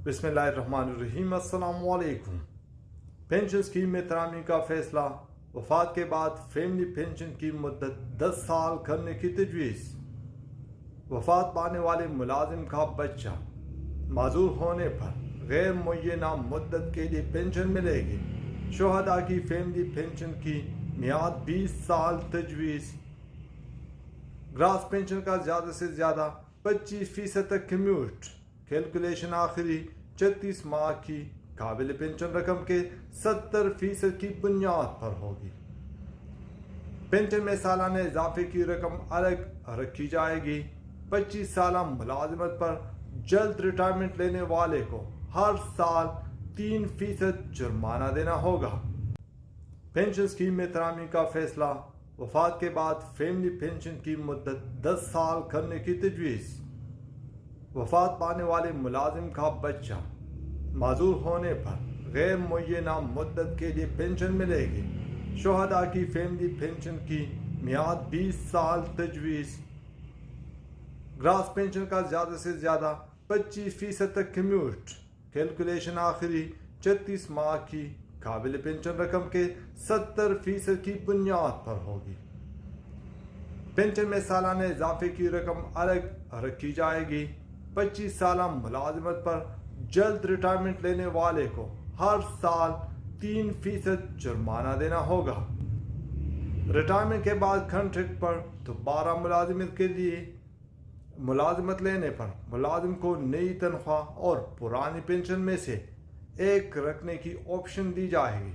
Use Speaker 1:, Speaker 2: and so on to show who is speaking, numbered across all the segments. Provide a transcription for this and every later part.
Speaker 1: बिस्मिल्लाहिर्रहमानिर्रहीम। अस्सलाम वालेकुम। पेंशन स्कीम में तरामी का फैसला। वफात के बाद फैमिली पेंशन की मुद्दत 10 साल करने की तजवीज़। वफात पाने वाले मुलाजिम का बच्चा माजूर होने पर गैर मुय्यना मुद्दत के लिए पेंशन मिलेगी। शुहदा की फैमिली पेंशन की मियाद 20 साल तजवीज़। ग्रास पेंशन का ज़्यादा से ज़्यादा 25% तक कम्यूट। कैलकुलेशन आखिरी 36 माह की काबिल पेंशन रकम के 70% की बुनियाद पर होगी। पेंशन में सालाना इजाफे की रकम अलग रखी जाएगी। 25 साल मुलाजमत पर जल्द रिटायरमेंट लेने वाले को हर साल 3% जुर्माना देना होगा। पेंशन स्कीम में तरामी का फैसला। वफात के बाद फैमिली पेंशन की मुद्दत 10 साल करने की तजवीज़। वफात पाने वाले मुलाजिम का बच्चा माजूर होने पर गैर मुय्यना मुद्दत के लिए पेंशन मिलेगी। शुहदा की फैमिली पेंशन की मियाद 20 साल तजवीज़। ग्रास पेंशन का ज़्यादा से ज़्यादा 25% तक कम्यूट। कैलकुलेशन आखिरी 36 माह की काबिल पेंशन रकम के 70% की बुनियाद पर होगी। पेंशन में सालाना इजाफे की रकम अलग रखी जाएगी। 25 साल मुलाजमत पर जल्द रिटायरमेंट लेने वाले को हर साल 3% जुर्माना देना होगा। रिटायरमेंट के बाद कॉन्ट्रैक्ट पर दोबारा मुलाजिमत के लिए मुलाजिमत लेने पर मुलाजिम को नई तनख्वाह और पुरानी पेंशन में से एक रखने की ऑप्शन दी जाएगी।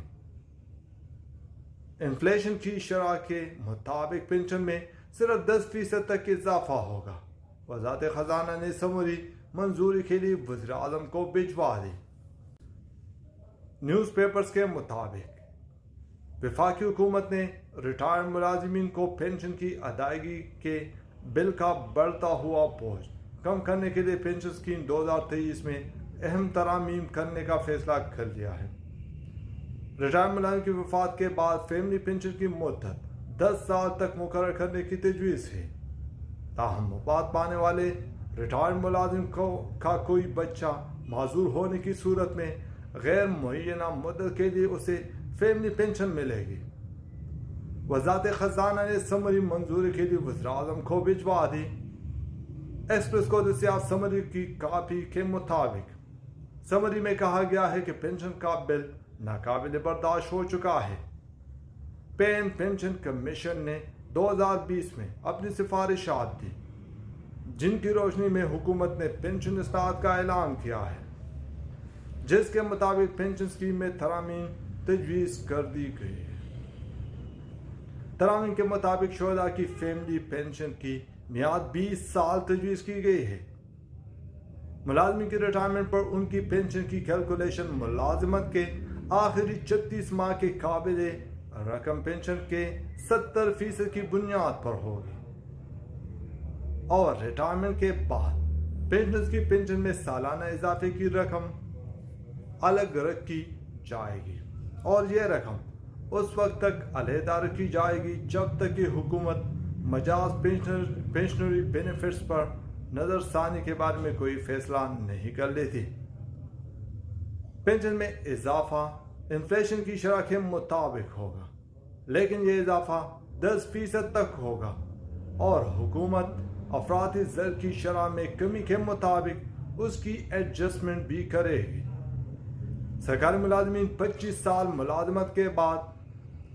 Speaker 1: इन्फ्लेशन की शरह के मुताबिक पेंशन में सिर्फ 10% तक इजाफा होगा। वज़ारत ख़जाना ने समरी मंजूरी के लिए वज़ीर आज़म को भिजवा दी। न्यूज़ पेपर्स के मुताबिक वफाकी हुकूमत ने रिटायर्ड मुलाजिमीन को पेंशन की अदायगी के बिल का बढ़ता हुआ बोझ कम करने के लिए पेंशन स्कीम 2023 में अहम तरामीम करने का फैसला कर लिया है। रिटायर्ड मुलाजिम की वफात के बाद फैमिली पेंशन की मुद्दत 10 साल तक मुकर्रर करने की तजवीज़ है। ताहम वफात पाने वाले रिटायर्ड मुलाजिम का कोई बच्चा माजूर होने की सूरत में गैर मुय्यना मुद्दत के लिए उसे फैमिली पेंशन मिलेगी। वज़ारत ख़ज़ाना ने समरी मंजूरी के लिए वज़ीर आज़म को भिजवा दी। एक्सप्रेस को दस्तियाब समरी की कापी के मुताबिक समरी में कहा गया है कि पेंशन का बिल नाकाबिल बर्दाश्त हो चुका है। पे एंड पेंशन कमीशन ने 2020 में अपनी सिफारिशात दी, जिनकी रोशनी में हुकूमत ने पेंशन इस्लाहत का ऐलान किया है, जिसके मुताबिक पेंशन स्कीम में तरामीम तजवीज़ कर दी गई है। तरामीम के मुताबिक शुहदा की फैमिली पेंशन की मियाद 20 साल तजवीज़ की गई है। मुलाजमी की रिटायरमेंट पर उनकी पेंशन की कैलकुलेशन मुलाजमत के आखिरी 36 माह के काबिल रकम पेंशन के 70% की बुनियाद पर होगी और रिटायरमेंट के बाद पेंशनर्स की पेंशन में सालाना इजाफे की रकम अलग रखी जाएगी और यह रकम उस वक्त तक अलहदा रखी जाएगी जब तक कि हुकूमत मजाज पेंशनरी बेनिफिट्स पर नज़रसानी के बारे में कोई फैसला नहीं कर लेती। पेंशन में इजाफा इन्फ्लेशन की शरह के मुताबिक होगा, लेकिन यह इजाफा 10% तक होगा और हुकूमत अफराती ज़र की शरह में कमी के मुताबिक उसकी एडजस्टमेंट भी करेगी। सरकारी मुलाजमीन 25 साल मुलाजमत के बाद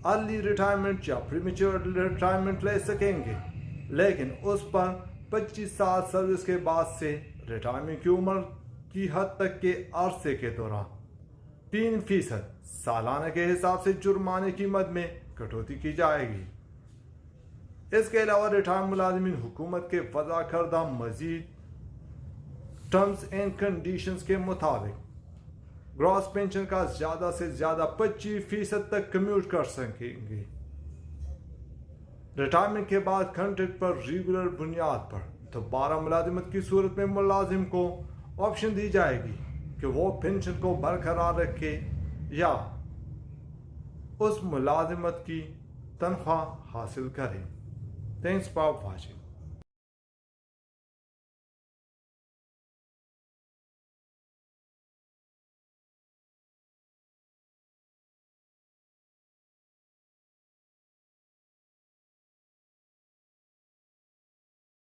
Speaker 1: अर्ली रिटायरमेंट या प्रीमेच्योर रिटायरमेंट ले सकेंगे, लेकिन उस पर 25 साल सर्विस के बाद से रिटायरमेंट की उम्र की हद तक के अरसे के दौरान 3% सालाना के हिसाब से जुर्माने की मद में कटौती की जाएगी। इसके अलावा रिटायर्ड मुलाजिमीन हुकूमत के वज़ा करदा मजीद टर्म्स एंड कंडीशंस के मुताबिक ग्रॉस पेंशन का ज़्यादा से ज़्यादा 25% तक कम्यूट कर सकेंगे। रिटायरमेंट के बाद कॉन्ट्रैक्ट पर रेगुलर बुनियाद पर दोबारा मुलाजिमत की सूरत में मुलाजिम को ऑप्शन दी जाएगी कि वो पेंशन को बरकरार रखे या उस मुलाजिमत की तनख्वाह हासिल करें। Thanks for watching.